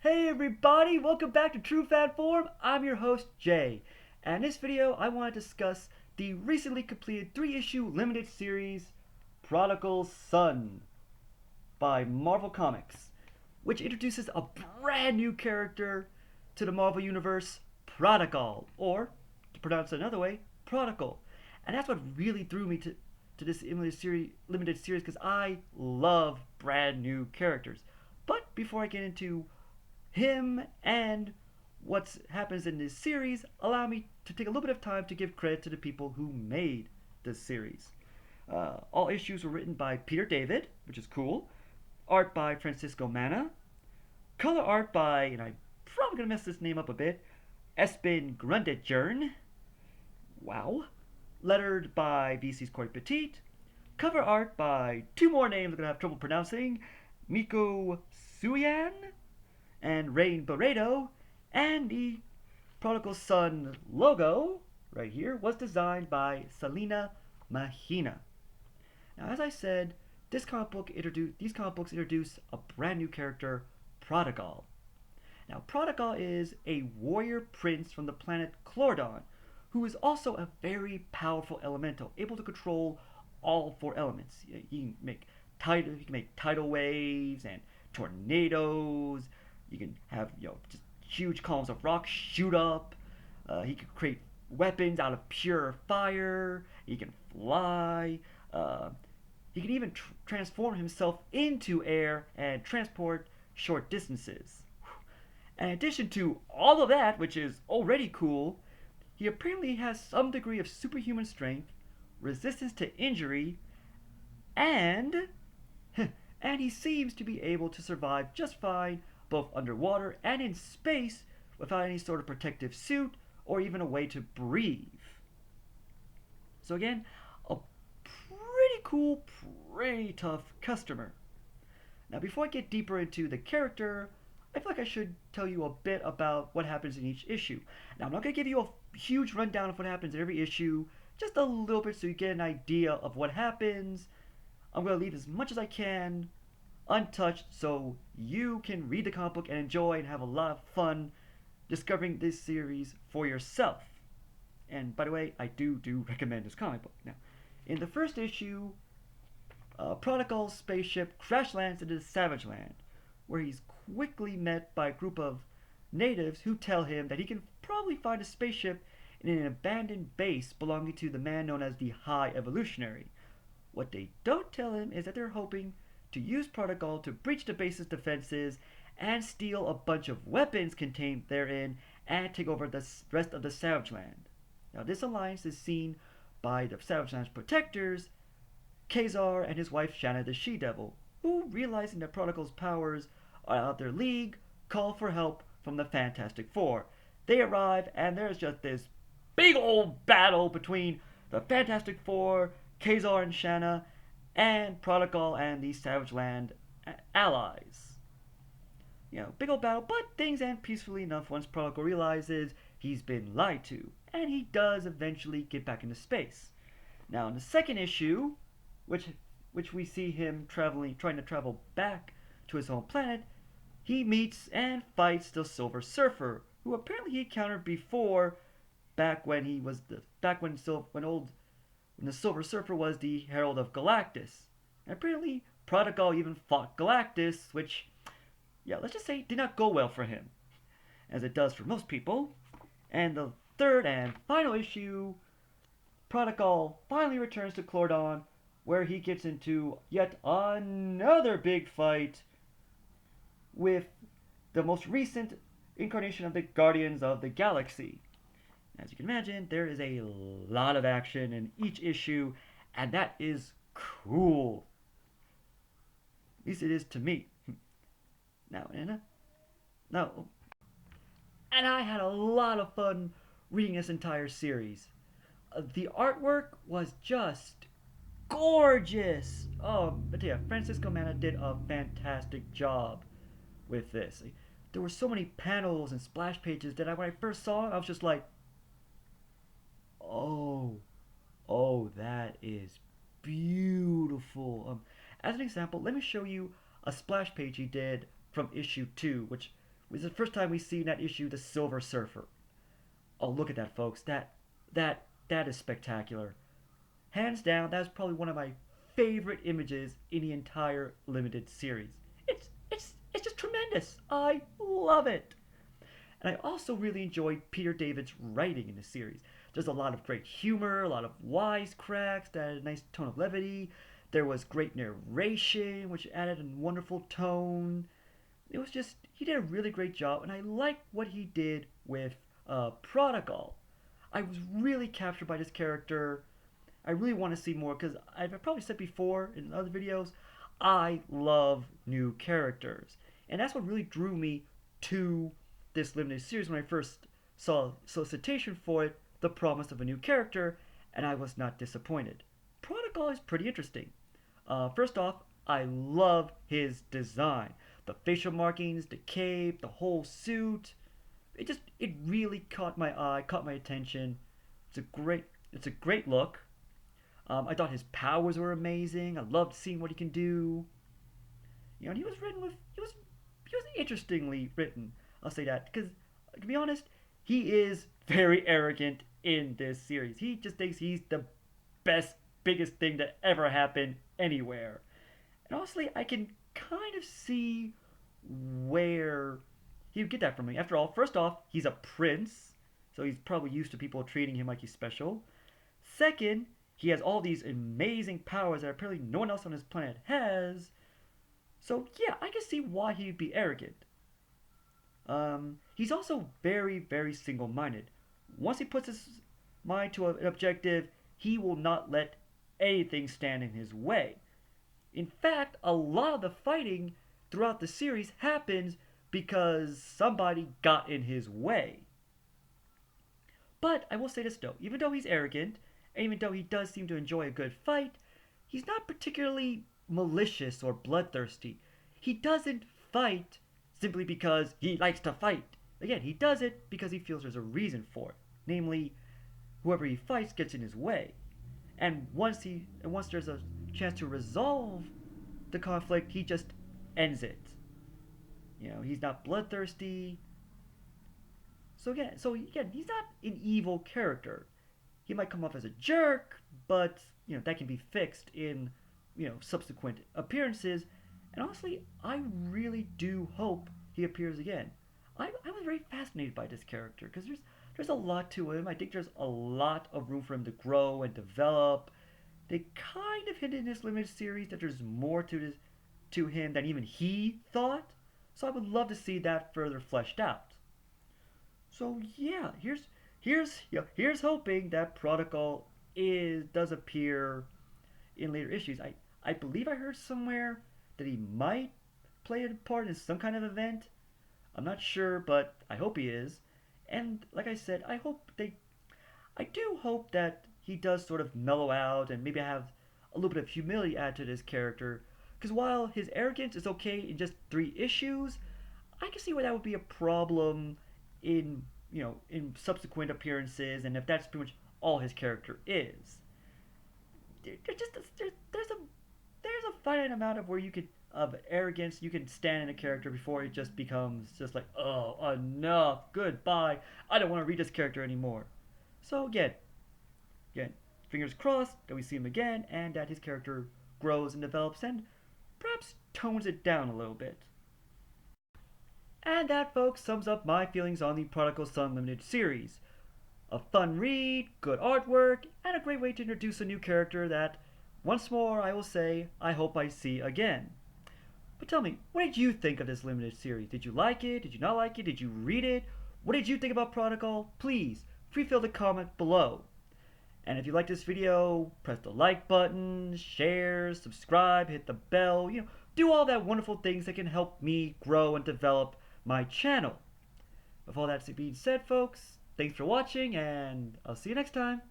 Hey everybody, welcome back to True Fan Forum. I'm your host Jay, and in this video I want to discuss the recently completed 3-issue limited series Prodigal Sun by Marvel Comics, which introduces a brand new character to the Marvel Universe, Prodigal, or to pronounce it another way, Prodigal. And that's what really threw me to this limited series because I love brand new characters. But before I get into him and what happens in this series, allow me to take a little bit of time to give credit to the people who made this series. All issues were written by Peter David, which is cool. Art by Francisco Manna. Color art by, and I'm probably going to mess this name up a bit, Espen Grundetjern. Wow. Lettered by VC's Corey Petit. Cover art by two more names I'm going to have trouble pronouncing, Miko Suyan and Rain Barreto, and the Prodigal Sun logo right here was designed by Selena Mahina. Now, as I said, these comic books introduce a brand new character, Prodigal. Now, Prodigal is a warrior prince from the planet Clordon, who is also a very powerful elemental, able to control all four elements. He can make tidal waves and tornadoes. You can have just huge columns of rock shoot up. He can create weapons out of pure fire. He can fly. He can even transform himself into air and transport short distances. In addition to all of that, which is already cool, he apparently has some degree of superhuman strength, resistance to injury, and and he seems to be able to survive just fine both underwater and in space without any sort of protective suit or even a way to breathe. So again, a pretty cool, pretty tough customer. Now before I get deeper into the character, I feel like I should tell you a bit about what happens in each issue. Now I'm not going to give you a huge rundown of what happens in every issue, just a little bit so you get an idea of what happens. I'm going to leave as much as I can untouched so you can read the comic book and enjoy and have a lot of fun discovering this series for yourself. And by the way, I do recommend this comic book. Now, in the first issue, Prodigal's spaceship crash lands into the Savage Land, where he's quickly met by a group of natives who tell him that he can probably find a spaceship in an abandoned base belonging to the man known as the High Evolutionary. What they don't tell him is that they're hoping to use Prodigal to breach the base's defenses and steal a bunch of weapons contained therein and take over the rest of the Savage Land. Now, this alliance is seen by the Savage Land's protectors, Kazar and his wife Shanna the She-Devil, who, realizing that Prodigal's powers are out of their league, call for help from the Fantastic Four. They arrive, and there's just this big old battle between the Fantastic Four, Kazar and Shanna, and Prodigal and the Savage Land allies. Big old battle, but things end peacefully enough once Prodigal realizes he's been lied to, and he does eventually get back into space. Now, in the second issue, which we see him trying to travel back to his home planet, he meets and fights the Silver Surfer, who apparently he encountered before, back when the Silver Surfer was the Herald of Galactus. And apparently, Prodigal even fought Galactus, which, let's just say did not go well for him, as it does for most people. And the third and final issue, Prodigal finally returns to Clordon, where he gets into yet another big fight with the most recent incarnation of the Guardians of the Galaxy. As you can imagine, there is a lot of action in each issue, and that is cool. At least it is to me. Now, and I had a lot of fun reading this entire series. The artwork was just gorgeous. Oh, but yeah, Francisco Manna did a fantastic job with this. There were so many panels and splash pages that when I first saw it, I was just like, oh, that is beautiful. As an example, let me show you a splash page he did from issue 2, which This is the first time we see in that issue the Silver Surfer. Oh, look at that, folks. That is spectacular. Hands down, that's probably one of my favorite images in the entire limited series. It's just tremendous. I love it. And I also really enjoyed Peter David's writing in the series. There's a lot of great humor, a lot of wisecracks that added a nice tone of levity. There was great narration, which added a wonderful tone. It was just, he did a really great job, and I liked what he did with Prodigal. I was really captured by this character. I really want to see more because I've probably said before in other videos, I love new characters. And that's what really drew me to this limited series when I first saw solicitation for it, the promise of a new character, and I was not disappointed. Prodigal is pretty interesting. First off, I love his design. The facial markings, the cape, the whole suit. It really caught my eye, caught my attention. It's a great look. I thought his powers were amazing. I loved seeing what he can do. You know, and he was interestingly written. I'll say that because, to be honest, he is very arrogant in this series. He just thinks he's the best, biggest thing that ever happened anywhere. And honestly, I can kind of see where he would get that from me. After all, first off, he's a prince, so he's probably used to people treating him like he's special. Second, he has all these amazing powers that apparently no one else on this planet has. So yeah, I can see why he'd be arrogant. He's also very, very single-minded. Once he puts his mind to an objective, he will not let anything stand in his way. In fact, a lot of the fighting throughout the series happens because somebody got in his way. But I will say this though, even though he's arrogant, and even though he does seem to enjoy a good fight, he's not particularly malicious or bloodthirsty. He doesn't fight simply because he likes to fight. Again, he does it because he feels there's a reason for it. Namely, whoever he fights gets in his way. And once there's a chance to resolve the conflict, he just ends it. You know, he's not bloodthirsty. So again, he's not an evil character. He might come off as a jerk, but you know that can be fixed in subsequent appearances. And honestly, I really do hope he appears again. I was very fascinated by this character because there's a lot to him. I think there's a lot of room for him to grow and develop. They kind of hint in this limited series that there's more to him than even he thought. So I would love to see that further fleshed out. So yeah, here's hoping that Prodigal does appear in later issues. I believe I heard somewhere that he might play a part in some kind of event. I'm not sure, but I hope he is. And like I said, I do hope that he does sort of mellow out and maybe have a little bit of humility added to this character. Because while his arrogance is okay in just 3 issues, I can see where that would be a problem in subsequent appearances, and if that's pretty much all his character is. There's a finite amount of arrogance you can stand in a character before it just becomes just like, oh, enough, goodbye, I don't want to read this character anymore. So again, fingers crossed that we see him again and that his character grows and develops and perhaps tones it down a little bit. And that, folks, sums up my feelings on the Prodigal Sun Limited series. A fun read, good artwork, and a great way to introduce a new character that, once more, I will say, I hope I see again. But tell me, what did you think of this limited series? Did you like it? Did you not like it? Did you read it? What did you think about Prodigal? Please, feel to comment below. And if you like this video, press the like button, share, subscribe, hit the bell, do all that wonderful things that can help me grow and develop my channel. With all that being said, folks, thanks for watching, and I'll see you next time.